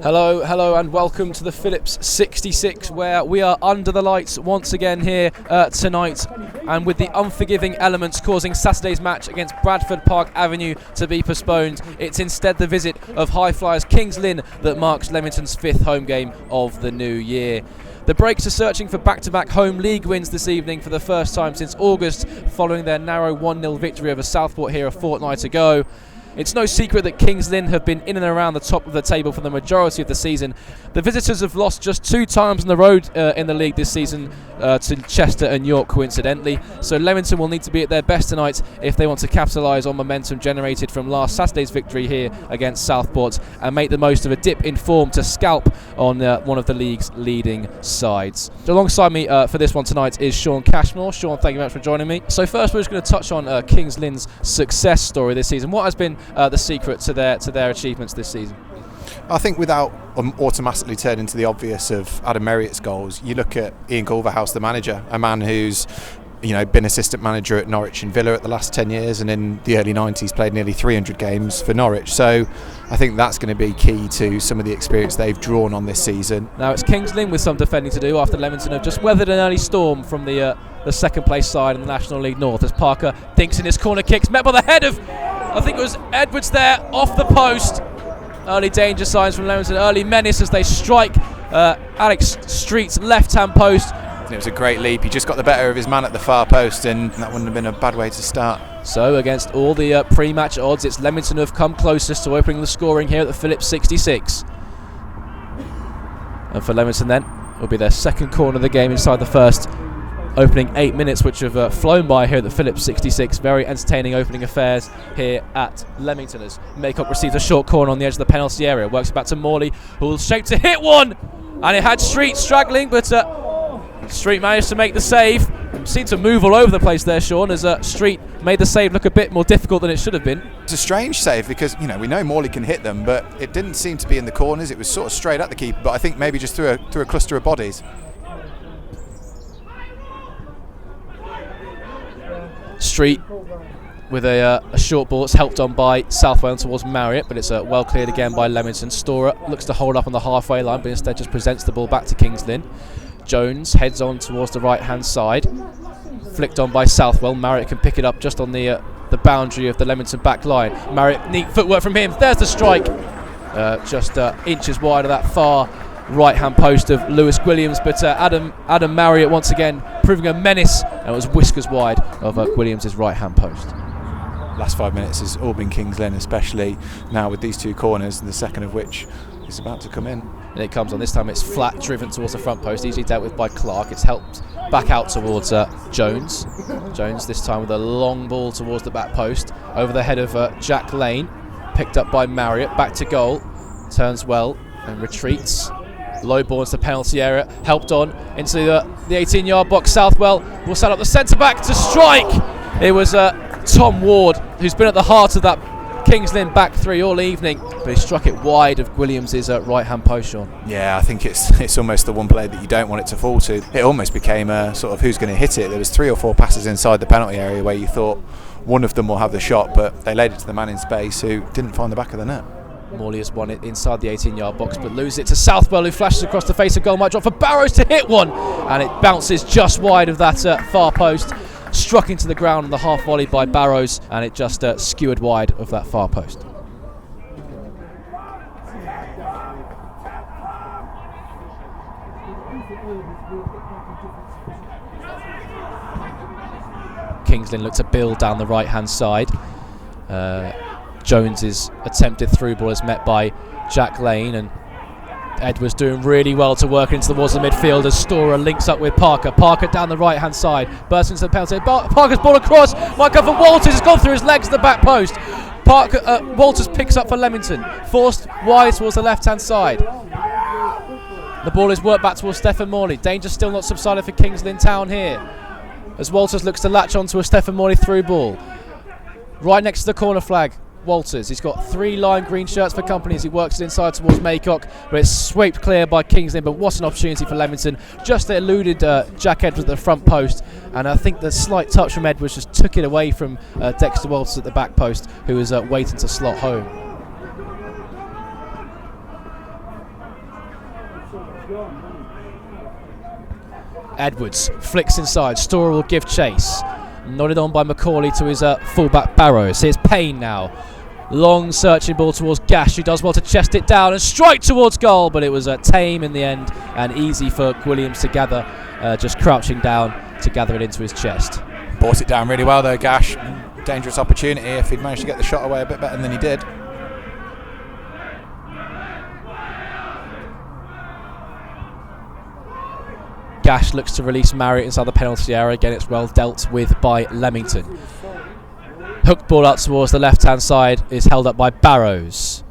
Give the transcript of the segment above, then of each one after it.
Hello and welcome to the Phillips 66, where we are under the lights once again here tonight, and with the unforgiving elements causing Saturday's match against Bradford Park Avenue to be postponed, it's instead the visit of High Flyers Kings Lynn that marks Leamington's 5th home game of the new year. The Breaks are searching for back-to-back home league wins this evening for the first time since August, following their narrow 1-0 victory over Southport here a fortnight ago. It's no secret that Kings Lynn have been in and around the top of the table for the majority of the season. The visitors have lost just 2 times on the road in the league this season to Chester and York, coincidentally. So Leamington will need to be at their best tonight if they want to capitalise on momentum generated from last Saturday's victory here against Southport and make the most of a dip in form to scalp on one of the league's leading sides. So alongside me for this one tonight is Shaun Cashmore. Shaun, thank you very much for joining me. So first we're just going to touch on Kings Lynn's success story this season. What has been the secret to their achievements this season? I think without automatically turning to the obvious of Adam Merritt's goals, you look at Ian Culverhouse, the manager, a man who's been assistant manager at Norwich and Villa at the last 10 years, and in the early 90s played nearly 300 games for Norwich. So I think that's going to be key to some of the experience they've drawn on this season. Now it's Kings Lynn with some defending to do after Leamington have just weathered an early storm from the second place side in the National League North, as Parker dinks in his corner kicks, met by the head of, I think it was Edwards there, off the post. Early danger signs from Leamington, early menace as they strike Alex Street's left-hand post. It was a great leap. He just got the better of his man at the far post, and that wouldn't have been a bad way to start. So against all the pre-match odds, it's Leamington who have come closest to opening the scoring here at the Phillips 66. And for Leamington then, it will be their second corner of the game inside the first opening 8 minutes, which have flown by here at the Phillips 66. Very entertaining opening affairs here at Leamington as Maycock receives a short corner on the edge of the penalty area. Works back to Morley, who will shape to hit one, and it had Street straggling, but Street managed to make the save. Seemed to move all over the place there, Shaun, as Street made the save look a bit more difficult than it should have been. It's a strange save because we know Morley can hit them, but it didn't seem to be in the corners. It was sort of straight at the keeper, but I think maybe just through a cluster of bodies. Street with a short ball. It's helped on by Southwell towards Marriott, but it's well cleared again by Leamington. Storer looks to hold up on the halfway line, but instead just presents the ball back to Kings Lynn. Jones heads on towards the right hand side, flicked on by Southwell. Marriott can pick it up just on the boundary of the Leamington back line. Marriott, neat footwork from him. There's the strike, just inches wide of that far right hand post of Lewis Williams, but Adam Marriott once again proving a menace, and it was whiskers wide of Williams' right hand post. Last 5 minutes has all been Kings Lynn, especially now with these 2 corners, and the second of which is about to come in. And it comes on, this time it's flat, driven towards the front post, easily dealt with by Clark. It's helped back out towards Jones. Jones this time with a long ball towards the back post, over the head of Jack Lane, picked up by Marriott, back to goal, turns well and retreats. Low ball into the penalty area, helped on into the 18-yard box. Southwell will set up the centre-back to strike. It was Tom Ward, who's been at the heart of that Kings Lynn back three all evening, but he struck it wide of Williams' right-hand post, Shaun. Yeah, I think it's almost the one play that you don't want it to fall to. It almost became a sort of who's going to hit it. There was 3 or 4 passes inside the penalty area where you thought one of them will have the shot, but they laid it to the man in space who didn't find the back of the net. Morley has won it inside the 18-yard box, but loses it to Southwell, who flashes across the face of goal. Might drop for Barrows to hit one, and it bounces just wide of that far post. Struck into the ground on the half volley by Barrows, and it just skewered wide of that far post. Kings Lynn looked to build down the right-hand side. Jones's attempted through ball is met by Jack Lane, and Edwards doing really well to work into towards the midfield as Storer links up with Parker. Parker down the right-hand side, bursts into the penalty. Parker's ball across, might go for Walters, it's gone through his legs at the back post. Walters picks up for Leamington, forced wide towards the left-hand side. The ball is worked back towards Stephen Morley. Danger still not subsided for Kings Lynn Town here, as Walters looks to latch onto a Stephen Morley through ball. Right next to the corner flag, Walters. He's got 3 lime green shirts for company as he works it inside towards Maycock, but it's swept clear by Kings Lynn. But what an opportunity for Leamington. Just eluded Jack Edwards at the front post, and I think the slight touch from Edwards just took it away from Dexter Walters at the back post, who was waiting to slot home. Edwards flicks inside. Storer will give chase. Nodded on by Macaulay to his fullback Barrows. Here's Payne now. Long searching ball towards Gash, who does well to chest it down and strike towards goal, but it was tame in the end and easy for Williams to gather, just crouching down to gather it into his chest. Brought it down really well though, Gash. Dangerous opportunity if he'd managed to get the shot away a bit better than he did. Gash looks to release Marriott inside the penalty area. Again, it's well dealt with by Leamington. Hooked ball out towards the left-hand side is held up by Barrows.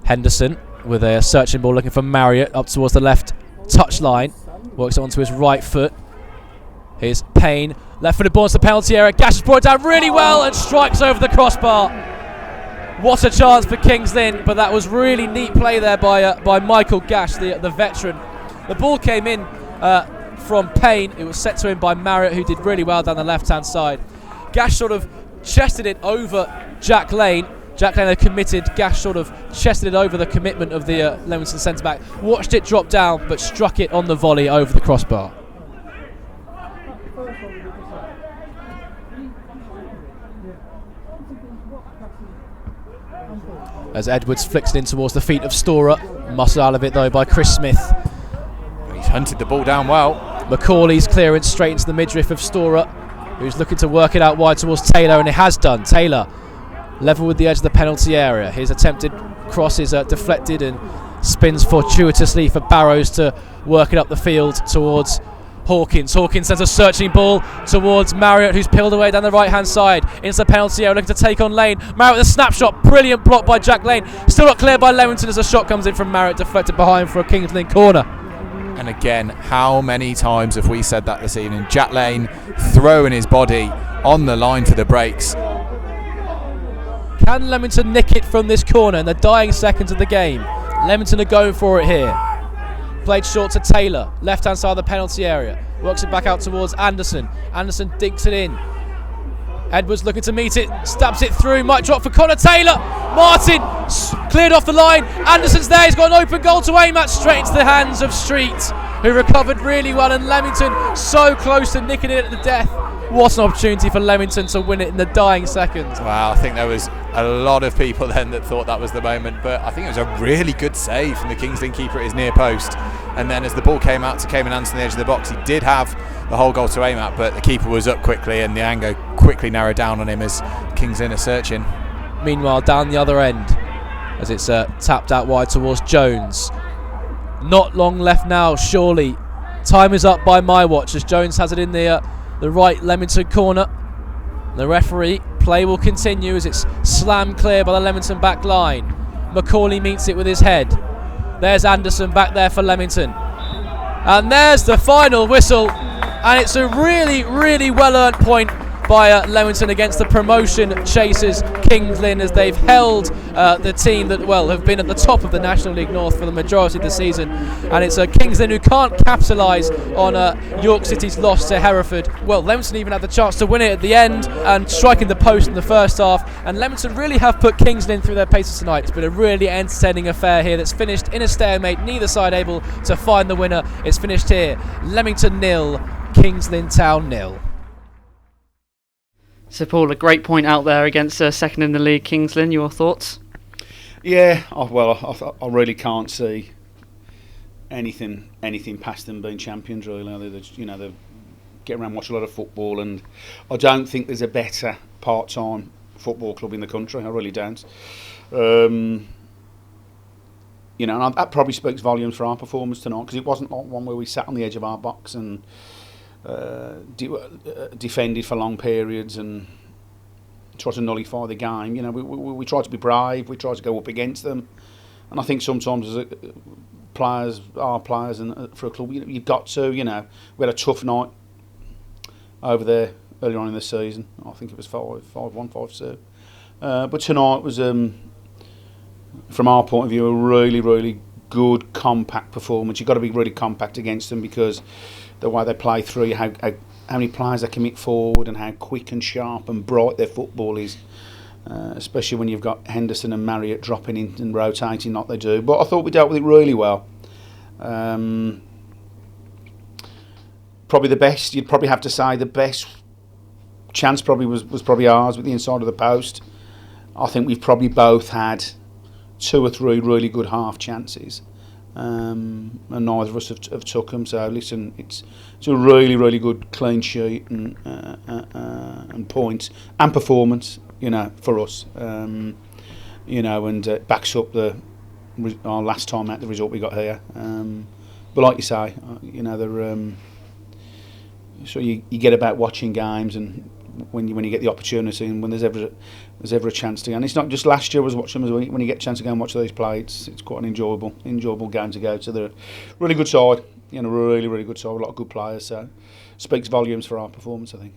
Henderson with a searching ball looking for Marriott up towards the left touchline. Works it onto his right foot. Here's Payne. Left-footed ball into the penalty area. Gash has brought it down really well and strikes over the crossbar. What a chance for Kings Lynn, but that was really neat play there by Michael Gash, the veteran. The ball came in from Payne. It was set to him by Marriott, who did really well down the left-hand side. Gash sort of chested it over Jack Lane. Jack Lane had committed. Gash sort of chested it over the commitment of the Leamington centre-back. Watched it drop down, but struck it on the volley over the crossbar. As Edwards flicks it in towards the feet of Storer. Muscle out of it though by Chris Smith. He's hunted the ball down well. Macaulay's clearance straight into the midriff of Storer, who's looking to work it out wide towards Taylor, and it has done. Taylor level with the edge of the penalty area. His attempted cross is deflected and spins fortuitously for Barrows to work it up the field towards Hawkins. Hawkins sends a searching ball towards Marriott, who's peeled away down the right hand side into the penalty area, looking to take on Lane. Marriott with a snapshot, brilliant block by Jack Lane. Still not cleared by Leamington as a shot comes in from Marriott, deflected behind for a Kings Lynn corner. And again, how many times have we said that this evening? Jack Lane throwing his body on the line for the breaks. Can Leamington nick it from this corner in the dying seconds of the game? Leamington are going for it here. Played short to Taylor, left hand side of the penalty area. Works it back out towards Anderson. Anderson digs it in. Edwards looking to meet it, stabs it through, might drop for Connor Taylor. Martin cleared off the line. Anderson's there, he's got an open goal to aim at, straight into the hands of Street, who recovered really well, and Leamington so close to nicking it at the death. What an opportunity for Leamington to win it in the dying seconds. Wow, I think there was a lot of people then that thought that was the moment, but I think it was a really good save from the Kings Lynn keeper at his near post. And then as the ball came out to Cayman Anderson on the edge of the box, he did have the whole goal to aim at, but the keeper was up quickly and the angle quickly narrowed down on him as Kings Lynn are searching. Meanwhile, down the other end, as it's tapped out wide towards Jones. Not long left now, surely. Time is up by my watch as Jones has it in the right Leamington corner. The referee, play will continue as it's slammed clear by the Leamington back line. Macaulay meets it with his head. There's Anderson back there for Leamington. And there's the final whistle. And it's a really, really well-earned point by Leamington against the promotion chasers Kings Lynn, as they've held the team that, well, have been at the top of the National League North for the majority of the season. And it's Kings Lynn who can't capitalise on York City's loss to Hereford. Well, Leamington even had the chance to win it at the end and striking the post in the first half. And Leamington really have put Kings Lynn through their paces tonight. It's been a really entertaining affair here that's finished in a stalemate, neither side able to find the winner. It's finished here, Leamington 0, Kings Lynn Town 0. So Paul, a great point out there against second in the league, Kings Lynn. Your thoughts? Yeah, I really can't see anything past them being champions. Really, they get around and watch a lot of football, and I don't think there's a better part-time football club in the country. I really don't. And that probably speaks volumes for our performance tonight, because it wasn't like one where we sat on the edge of our box and defended for long periods and tried to nullify the game. We tried to be brave, we tried to go up against them, and I think sometimes as players, and for a club, you've got to. We had a tough night over there earlier on in the season. I think it was 5-1, 5-2. But tonight was, from our point of view, a really, really good compact performance. You've got to be really compact against them, because the way they play through, how many players they commit forward, and how quick and sharp and bright their football is, especially when you've got Henderson and Marriott dropping in and rotating like they do. But I thought we dealt with it really well. Probably probably the best. You'd probably have to say the best chance probably was probably ours with the inside of the post. I think we've probably both had 2 or 3 really good half chances, and neither of us have took them. So listen, it's a really good clean sheet and points and performance, for us, and backs up our last time out the result we got here. But like you say, they're so you get about watching games, and when you get the opportunity, and when there's ever a chance to go. And it's not just last year I was watching them, when you get a chance to go and watch these play, it's quite an enjoyable game to go to. They're a really good side, really good side, a lot of good players, so speaks volumes for our performance, I think.